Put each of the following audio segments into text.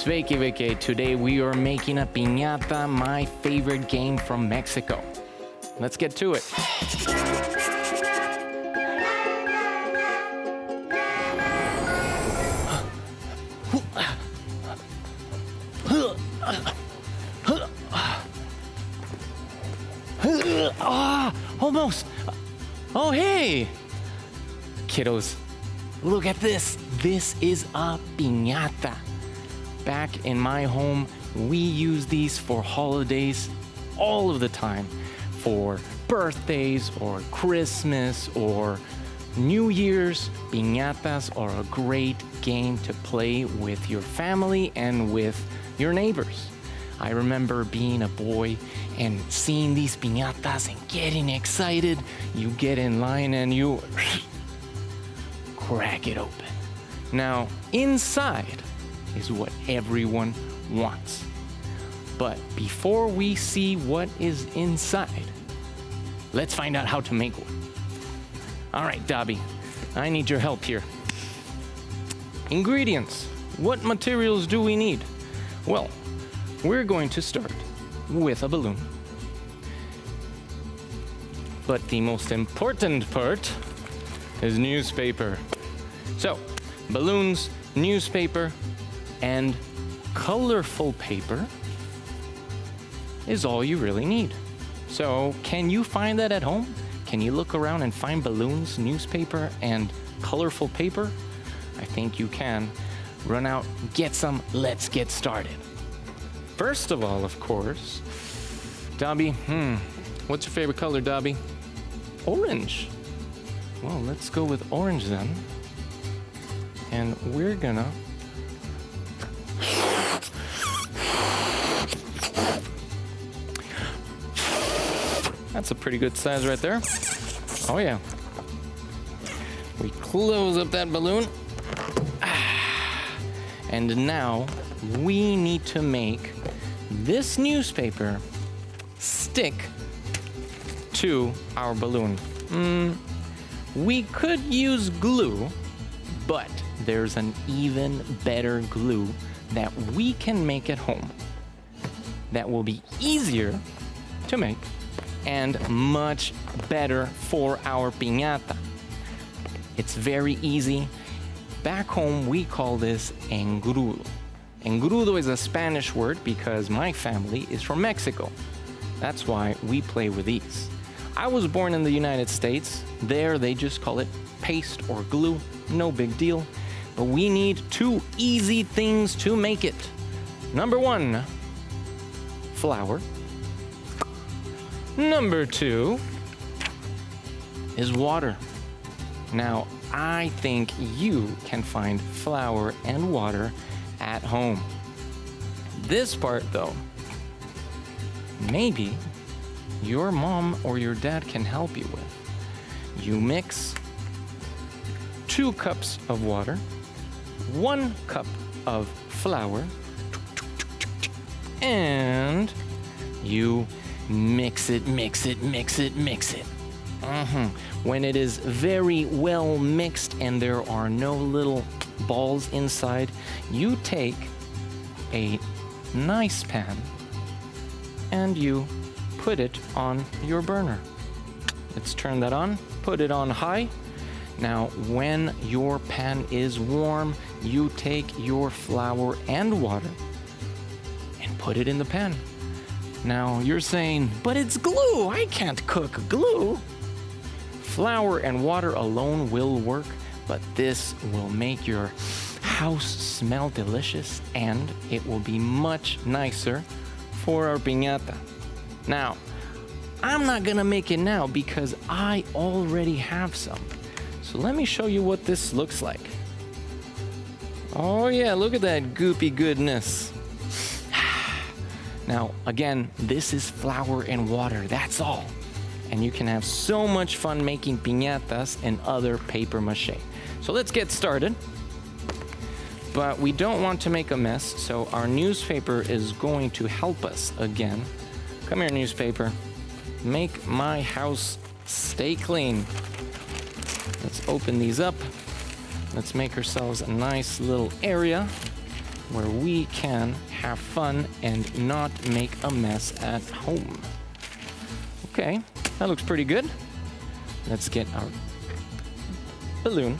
Sveiki, Vike. Today we are making a piñata, my favorite game from Mexico. Let's get to it. Almost. Oh, hey. Kiddos, look at this. This is a piñata. Back in my home, we use these for holidays all of the time. For birthdays or Christmas or New Year's, piñatas are a great game to play with your family and with your neighbors. I remember being a boy and seeing these piñatas and getting excited. You get in line and you crack it open. Now, inside is what everyone wants. But before we see what is inside, let's find out how to make one. All right, Dobby, I need your help here. Ingredients. What materials do we need? Well, we're going to start with a balloon. But the most important part is newspaper. So, balloons, newspaper, and colorful paper is all you really need. So, can you find that at home? Can you look around and find balloons, newspaper, and colorful paper? I think you can. Run out, get some, let's get started. First of all, of course, Dobby, what's your favorite color, Dobby? Orange. Well, let's go with orange then. And we're gonna That's a pretty good size right there. Oh yeah. We close up that balloon. And now we need to make this newspaper stick to our balloon. We could use glue, but there's an even better glue that we can make at home that will be easier to make and much better for our piñata. It's very easy. Back home, we call this engrudo. Engrudo is a Spanish word because my family is from Mexico. That's why we play with these. I was born in the United States. There, they just call it paste or glue. No big deal. But we need two easy things to make it. Number one, flour. Number two is water. Now, I think you can find flour and water at home. This part, though, maybe your mom or your dad can help you with. You mix 2 cups of water, 1 cup of flour, and you mix it. When it is very well mixed and there are no little balls inside, you take a nice pan and you put it on your burner. Let's turn that on, put it on high. Now, when your pan is warm, you take your flour and water and put it in the pan. Now, you're saying, but it's glue, I can't cook glue. Flour and water alone will work, but this will make your house smell delicious and it will be much nicer for our piñata. Now, I'm not gonna make it now because I already have some. So let me show you what this looks like. Oh yeah, look at that goopy goodness. Now, again, this is flour and water, that's all. And you can have so much fun making piñatas and other paper mache. So let's get started. But we don't want to make a mess, so our newspaper is going to help us again. Come here, newspaper. Make my house stay clean. Let's open these up. Let's make ourselves a nice little area. where we can have fun and not make a mess at home. Okay, that looks pretty good. Let's get our balloon.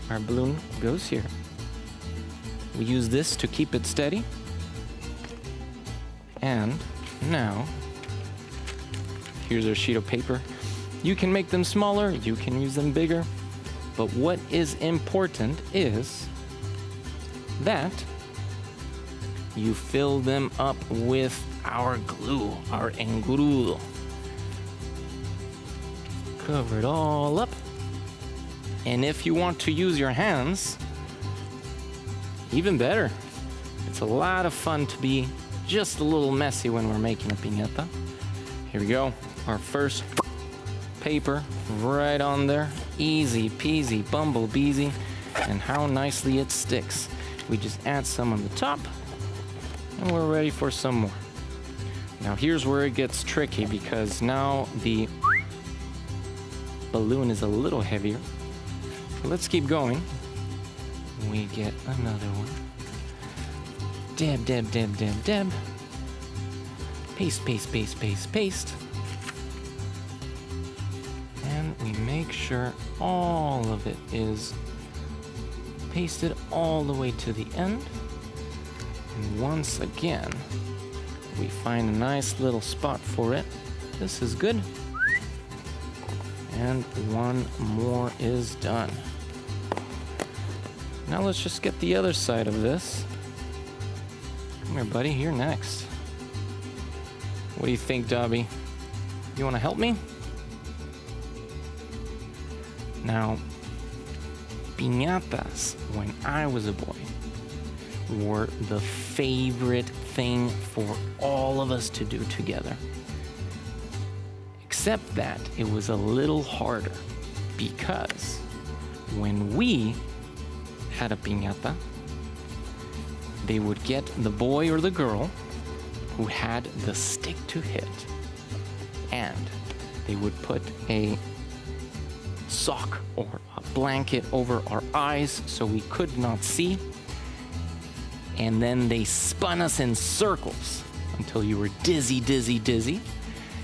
Our balloon goes here. We use this to keep it steady. And now, here's our sheet of paper. You can make them smaller, you can use them bigger, but what is important is that you fill them up with our glue, our engrudo. Cover it all up. And if you want to use your hands, even better. It's a lot of fun to be just a little messy when we're making a piñata. Here we go, our first paper right on there. Easy peasy, bumblebeesy, and how nicely it sticks. We just add some on the top, and we're ready for some more. Now here's where it gets tricky, because now the balloon is a little heavier. Let's keep going. We get another one. Dab, dab, dab, dab, dab. Paste, paste, paste, paste, paste. And we make sure all of it is pasted all the way to the end. And once again, we find a nice little spot for it. This is good. And one more is done. Now let's just get the other side of this. Come here, buddy, you're next. What do you think, Dobby? You want to help me? Now, piñatas, when I was a boy, were the favorite thing for all of us to do together. Except that it was a little harder, because when we had a piñata, they would get the boy or the girl who had the stick to hit, and they would put a sock or a blanket over our eyes so we could not see, and then they spun us in circles until you were dizzy, dizzy, dizzy,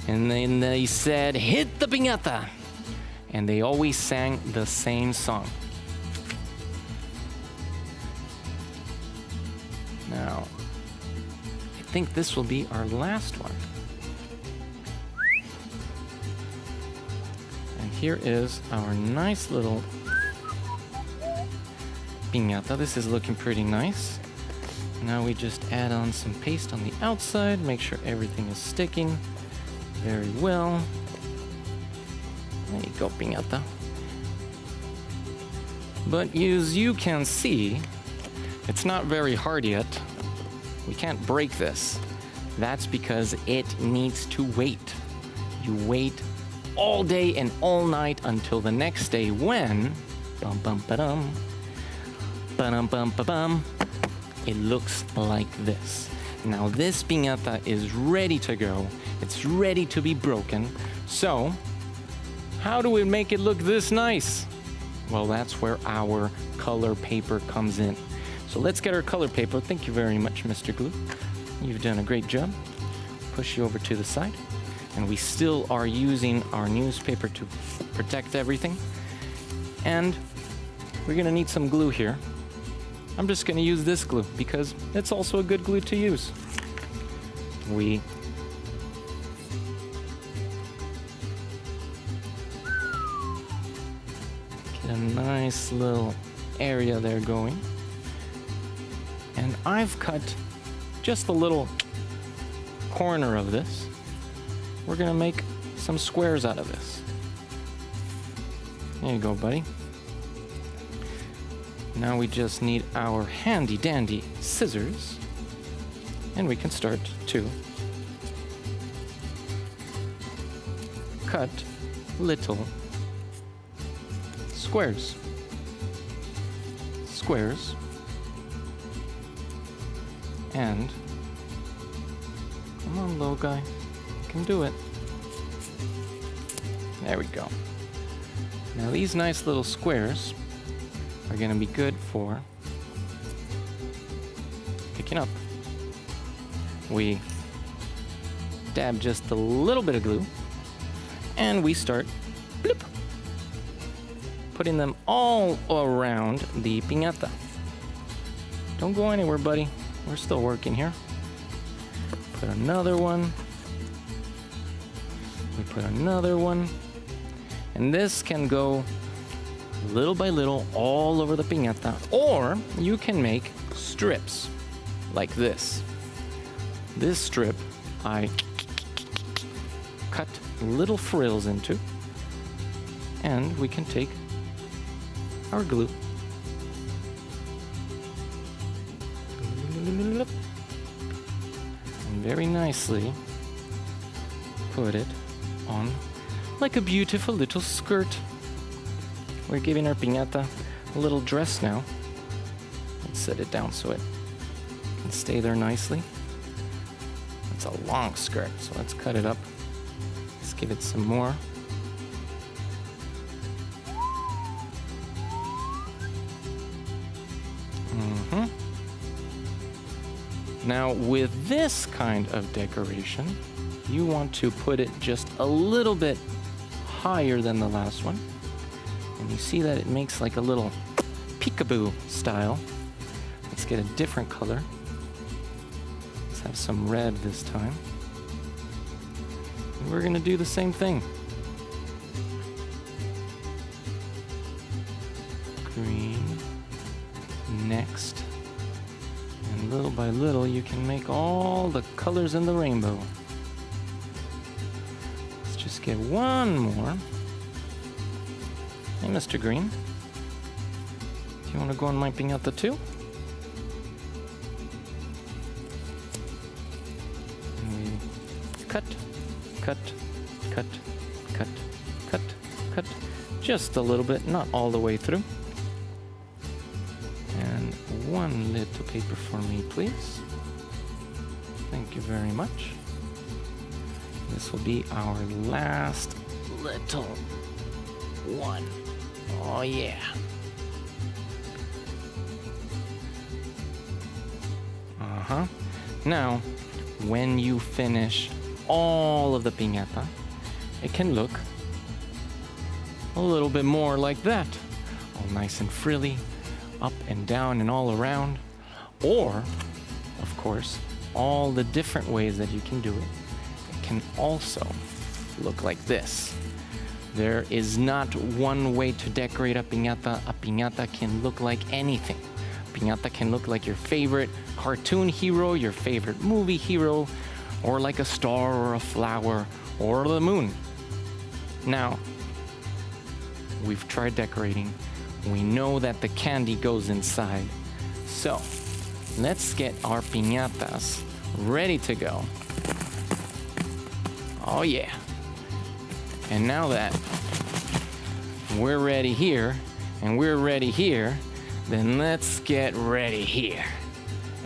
and then they said, hit the piñata, and they always sang the same song. Now, I think this will be our last one. And here is our nice little piñata. This is looking pretty nice. Now we just add on some paste on the outside, make sure everything is sticking very well. There you go, piñata. But as you can see, it's not very hard yet. We can't break this. That's because it needs to wait. You wait all day and all night until the next day when, bum bum ba-dum, ba-dum bum ba-bum, it looks like this. Now this piñata is ready to go. It's ready to be broken. So, how do we make it look this nice? Well, that's where our color paper comes in. So let's get our color paper. Thank you very much, Mr. Glue. You've done a great job. Push you over to the side. And we still are using our newspaper to protect everything. And we're gonna need some glue here. I'm just gonna use this glue because it's also a good glue to use. We get a nice little area there going. And I've cut just a little corner of this. We're gonna make some squares out of this. There you go, buddy. Now we just need our handy dandy scissors, and we can start to cut little squares. Squares. And come on, little guy, you can do it. There we go. Now these nice little squares are gonna be good for picking up. We dab just a little bit of glue, and we start bloop, putting them all around the piñata. Don't go anywhere, buddy. We're still working here. Put another one. We put another one. And this can go little by little all over the piñata, or you can make strips like this. This strip I cut little frills into, and we can take our glue and very nicely put it on like a beautiful little skirt. We're giving our piñata a little dress now. Let's set it down so it can stay there nicely. It's a long skirt, so let's cut it up. Let's give it some more. Now, with this kind of decoration, you want to put it just a little bit higher than the last one. And you see that it makes like a little peekaboo style. Let's get a different color. Let's have some red this time. And we're gonna do the same thing. Green, next. And little by little, you can make all the colors in the rainbow. Let's just get one more. Hey, Mr. Green, do you want to go on my piñata too? And we cut, cut, cut, cut, cut, cut, just a little bit, not all the way through. And one little paper for me, please. Thank you very much. This will be our last little one. Oh yeah. Now, when you finish all of the piñata, it can look a little bit more like that. All nice and frilly, up and down and all around. Or, of course, all the different ways that you can do it. It can also look like this. There is not one way to decorate a piñata. A piñata can look like anything. A piñata can look like your favorite cartoon hero, your favorite movie hero, or like a star or a flower or the moon. Now, we've tried decorating. We know that the candy goes inside. So, let's get our piñatas ready to go. Oh yeah. And now that we're ready here, and we're ready here, then let's get ready here.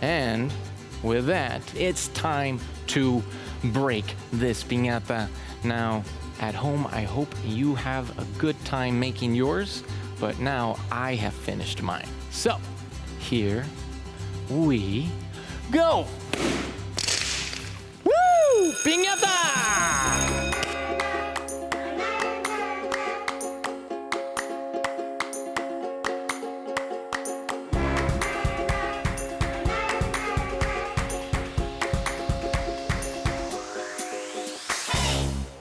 And with that, it's time to break this piñata. Now, at home, I hope you have a good time making yours, but now I have finished mine. So, here we go.